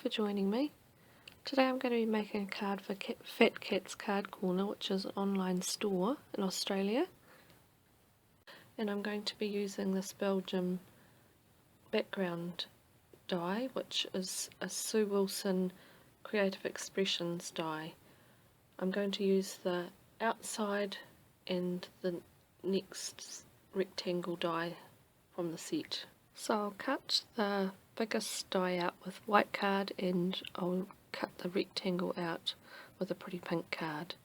for joining me. Today I'm going to be making a card for Fat Cat's Card Corner, which is an online store in Australia. And I'm going to be using this Belgian Background die, which is a Sue Wilson Creative Expressions die. I'm going to use the outside and the next rectangle die from the set. So I'll cut the biggest die out with white card and I'll cut the rectangle out with a pretty pink card.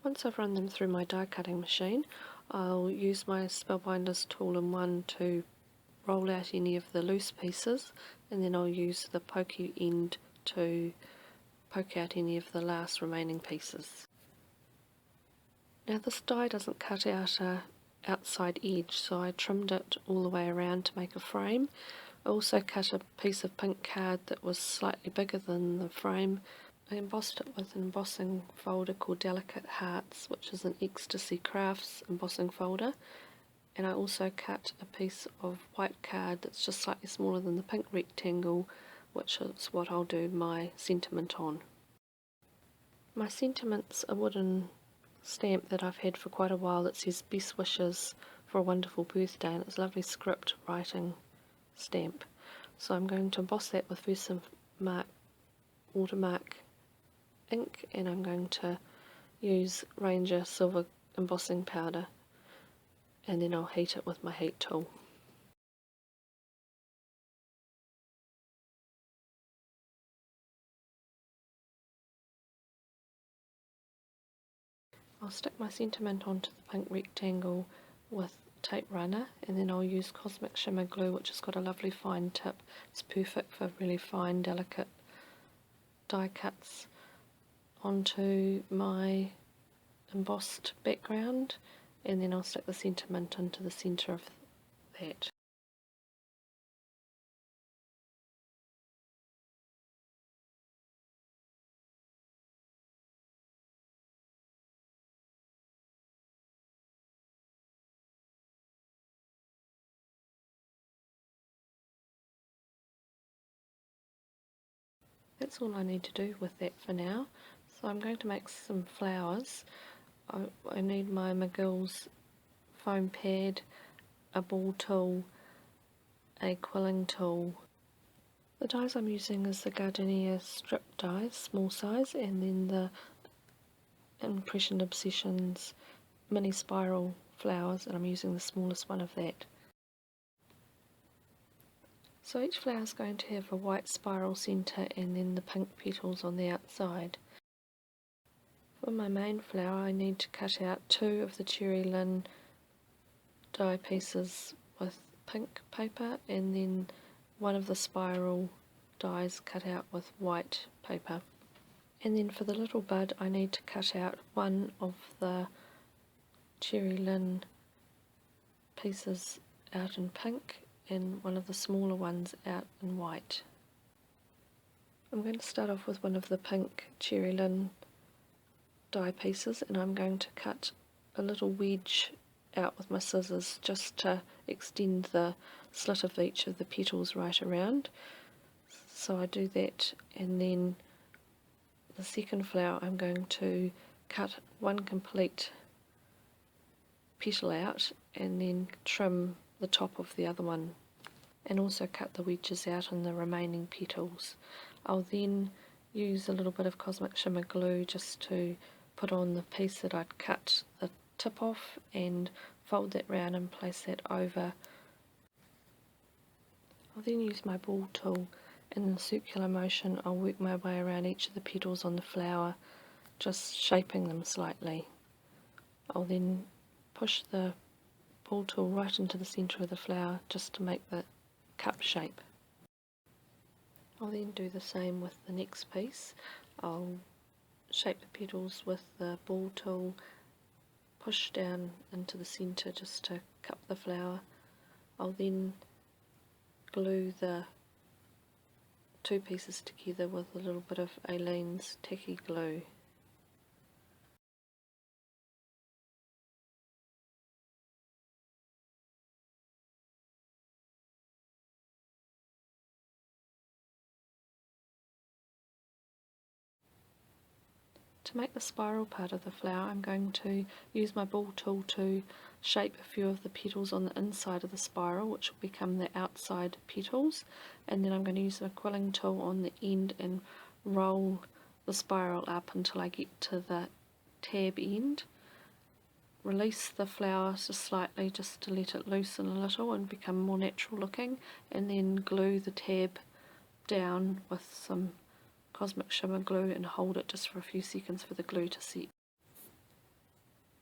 Once I've run them through my die cutting machine, I'll use my Spellbinders tool in one to roll out any of the loose pieces, and then I'll use the pokey end to poke out any of the last remaining pieces. Now this die doesn't cut out a outside edge, so I trimmed it all the way around to make a frame. I also cut a piece of pink card that was slightly bigger than the frame. I embossed it with an embossing folder called Delicate Hearts, which is an Ecstasy Crafts embossing folder, and I also cut a piece of white card that's just slightly smaller than the pink rectangle, which is what I'll do my sentiment on. My sentiment's a wooden stamp that I've had for quite a while that says best wishes for a wonderful birthday, and it's a lovely script writing stamp. So I'm going to emboss that with Versamark watermark ink, and I'm going to use Ranger silver embossing powder, and then I'll heat it with my heat tool. I'll stick my sentiment onto the pink rectangle with tape runner, and then I'll use Cosmic Shimmer glue, which has got a lovely fine tip. It's perfect for really fine, delicate die cuts, onto my embossed background, and then I'll stick the sentiment into the centre of that. That's all I need to do with that for now. So I'm going to make some flowers. I need my McGill's foam pad, a ball tool, a quilling tool. The dies I'm using is the Gardenia strip dies, small size, and then the Impression Obsessions mini spiral flowers, and I'm using the smallest one of that. So each flower is going to have a white spiral centre and then the pink petals on the outside. For my main flower I need to cut out 2 of the cherry lin die pieces with pink paper, and then one of the spiral dies cut out with white paper. And then for the little bud I need to cut out one of the cherry lin pieces out in pink and one of the smaller ones out in white. I'm going to start off with one of the pink cherry lin die pieces, and I'm going to cut a little wedge out with my scissors just to extend the slit of each of the petals right around. So I do that, and then the second flower I'm going to cut one complete petal out and then trim the top of the other one, and also cut the wedges out on the remaining petals. I'll then use a little bit of Cosmic Shimmer glue just to put on the piece that I'd cut the tip off, and fold that round and place that over. I'll then use my ball tool, and in a circular motion I'll work my way around each of the petals on the flower, just shaping them slightly. I'll then push the ball tool right into the centre of the flower just to make the cup shape. I'll then do the same with the next piece. I'll shape the petals with the ball tool, push down into the centre just to cup the flower. I'll then glue the 2 pieces together with a little bit of Aleene's tacky glue. To make the spiral part of the flower, I'm going to use my ball tool to shape a few of the petals on the inside of the spiral, which will become the outside petals, and then I'm going to use the quilling tool on the end and roll the spiral up until I get to the tab end. Release the flower just slightly, just to let it loosen a little and become more natural looking, and then glue the tab down with some Cosmic Shimmer glue and hold it just for a few seconds for the glue to set.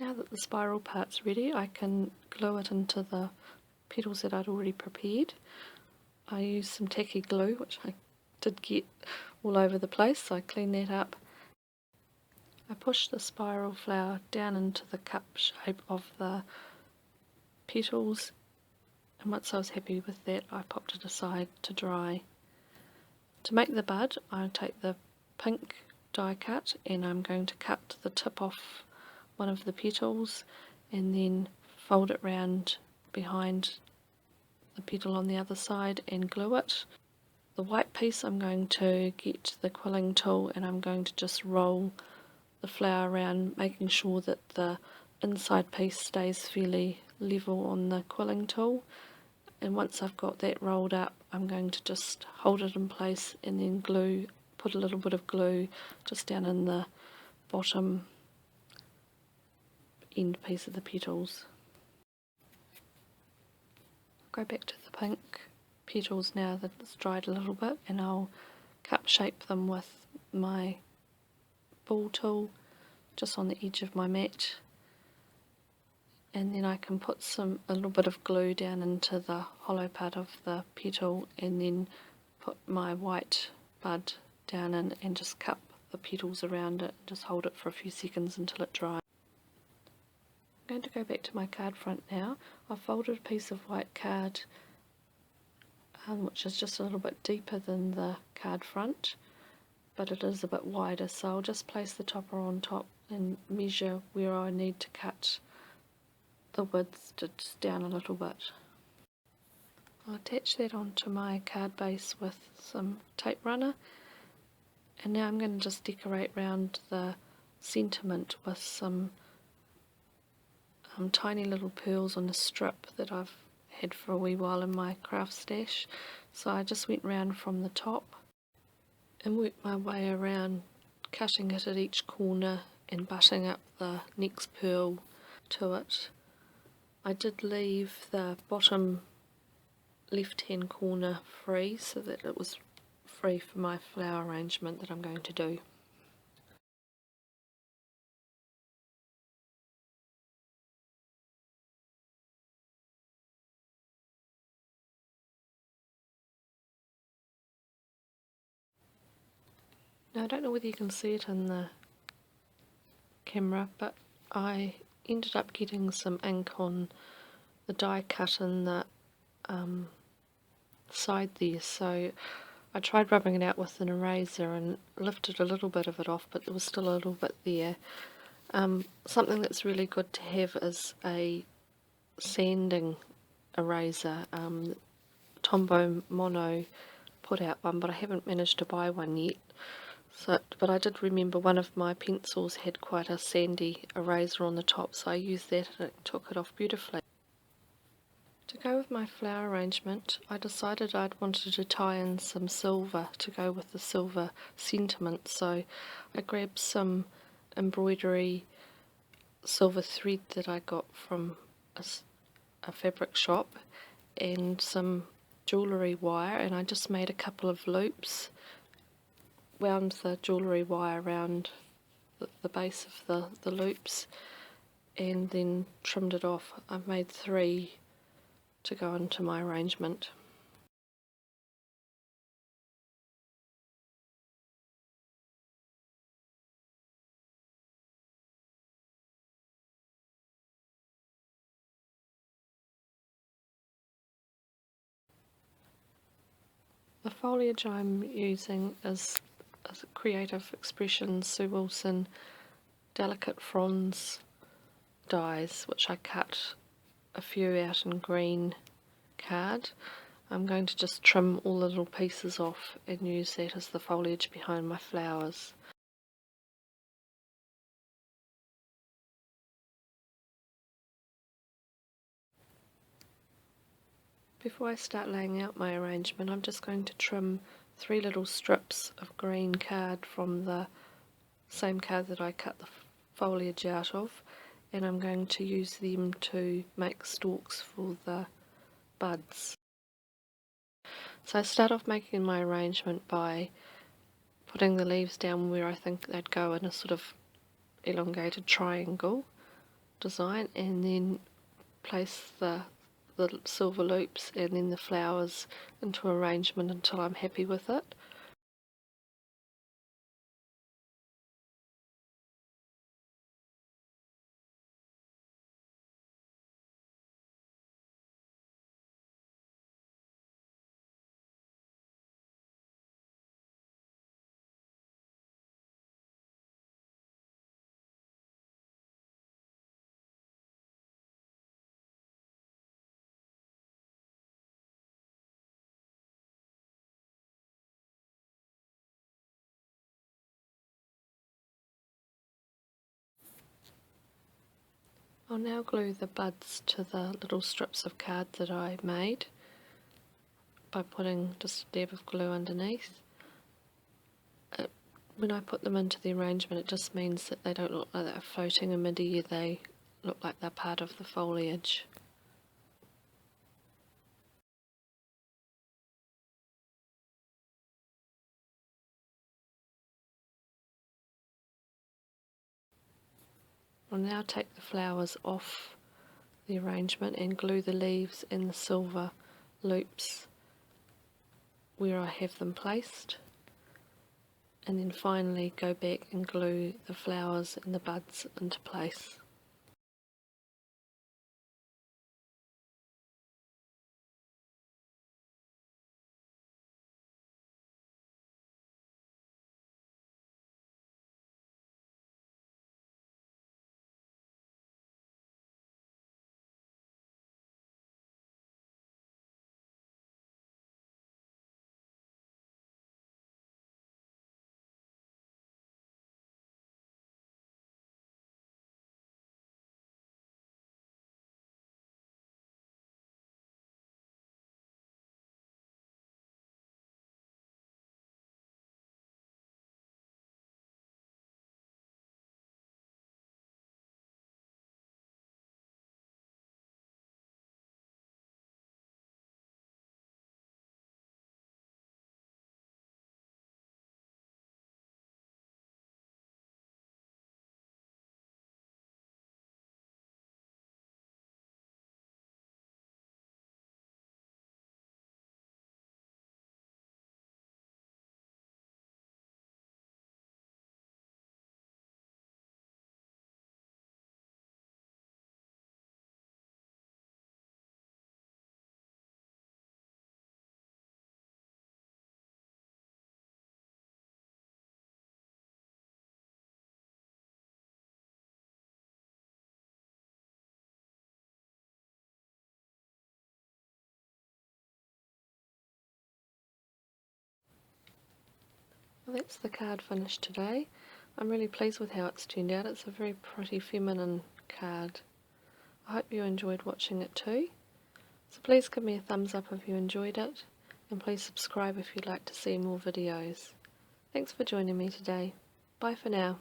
Now that the spiral part's ready, I can glue it into the petals that I'd already prepared. I used some tacky glue, which I did get all over the place, so I cleaned that up. I pushed the spiral flower down into the cup shape of the petals, and once I was happy with that, I popped it aside to dry. To make the bud, I take the pink die cut and I'm going to cut the tip off one of the petals and then fold it round behind the petal on the other side and glue it. The white piece, I'm going to get the quilling tool and I'm going to just roll the flower around, making sure that the inside piece stays fairly level on the quilling tool. And once I've got that rolled up, I'm going to just hold it in place and then put a little bit of glue just down in the bottom end piece of the petals. I'll go back to the pink petals now that it's dried a little bit, and I'll cup shape them with my ball tool just on the edge of my mat. And then I can put a little bit of glue down into the hollow part of the petal and then put my white bud down in and just cup the petals around it and just hold it for a few seconds until it dries. I'm going to go back to my card front now. I've folded a piece of white card which is just a little bit deeper than the card front, but it is a bit wider, so I'll just place the topper on top and measure where I need to cut the width just down a little bit. I'll attach that onto my card base with some tape runner, and now I'm going to just decorate round the sentiment with some tiny little pearls on a strip that I've had for a wee while in my craft stash. So I just went round from the top and worked my way around, cutting it at each corner and butting up the next pearl to it. I did leave the bottom left hand corner free so that it was free for my flower arrangement that I'm going to do. Now I don't know whether you can see it in the camera, but I ended up getting some ink on the die cut in the side there, so I tried rubbing it out with an eraser and lifted a little bit of it off, but there was still a little bit there. Something that's really good to have is a sanding eraser. Tombow Mono put out one, but I haven't managed to buy one yet. But I did remember one of my pencils had quite a sandy eraser on the top, so I used that and it took it off beautifully. To go with my flower arrangement, I decided I'd wanted to tie in some silver to go with the silver sentiment, so I grabbed some embroidery silver thread that I got from a fabric shop and some jewellery wire, and I just made a couple of loops, wound the jewellery wire around the base of the loops and then trimmed it off. I've made 3 to go into my arrangement. The foliage I'm using is Creative Expressions Sue Wilson Delicate Fronds dies, which I cut a few out in green card. I'm going to just trim all the little pieces off and use that as the foliage behind my flowers. Before I start laying out my arrangement, I'm just going to trim 3 little strips of green card from the same card that I cut the foliage out of, and I'm going to use them to make stalks for the buds. So I start off making my arrangement by putting the leaves down where I think they'd go in a sort of elongated triangle design, and then place the silver loops and then the flowers into arrangement until I'm happy with it. I'll now glue the buds to the little strips of card that I made by putting just a dab of glue underneath. When I put them into the arrangement, it just means that they don't look like they're floating in mid-air, they look like they're part of the foliage. I'll now take the flowers off the arrangement and glue the leaves and the silver loops where I have them placed, and then finally go back and glue the flowers and the buds into place. Well, that's the card finished today. I'm really pleased with how it's turned out. It's a very pretty feminine card. I hope you enjoyed watching it too. So please give me a thumbs up if you enjoyed it, and please subscribe if you'd like to see more videos. Thanks for joining me today. Bye for now.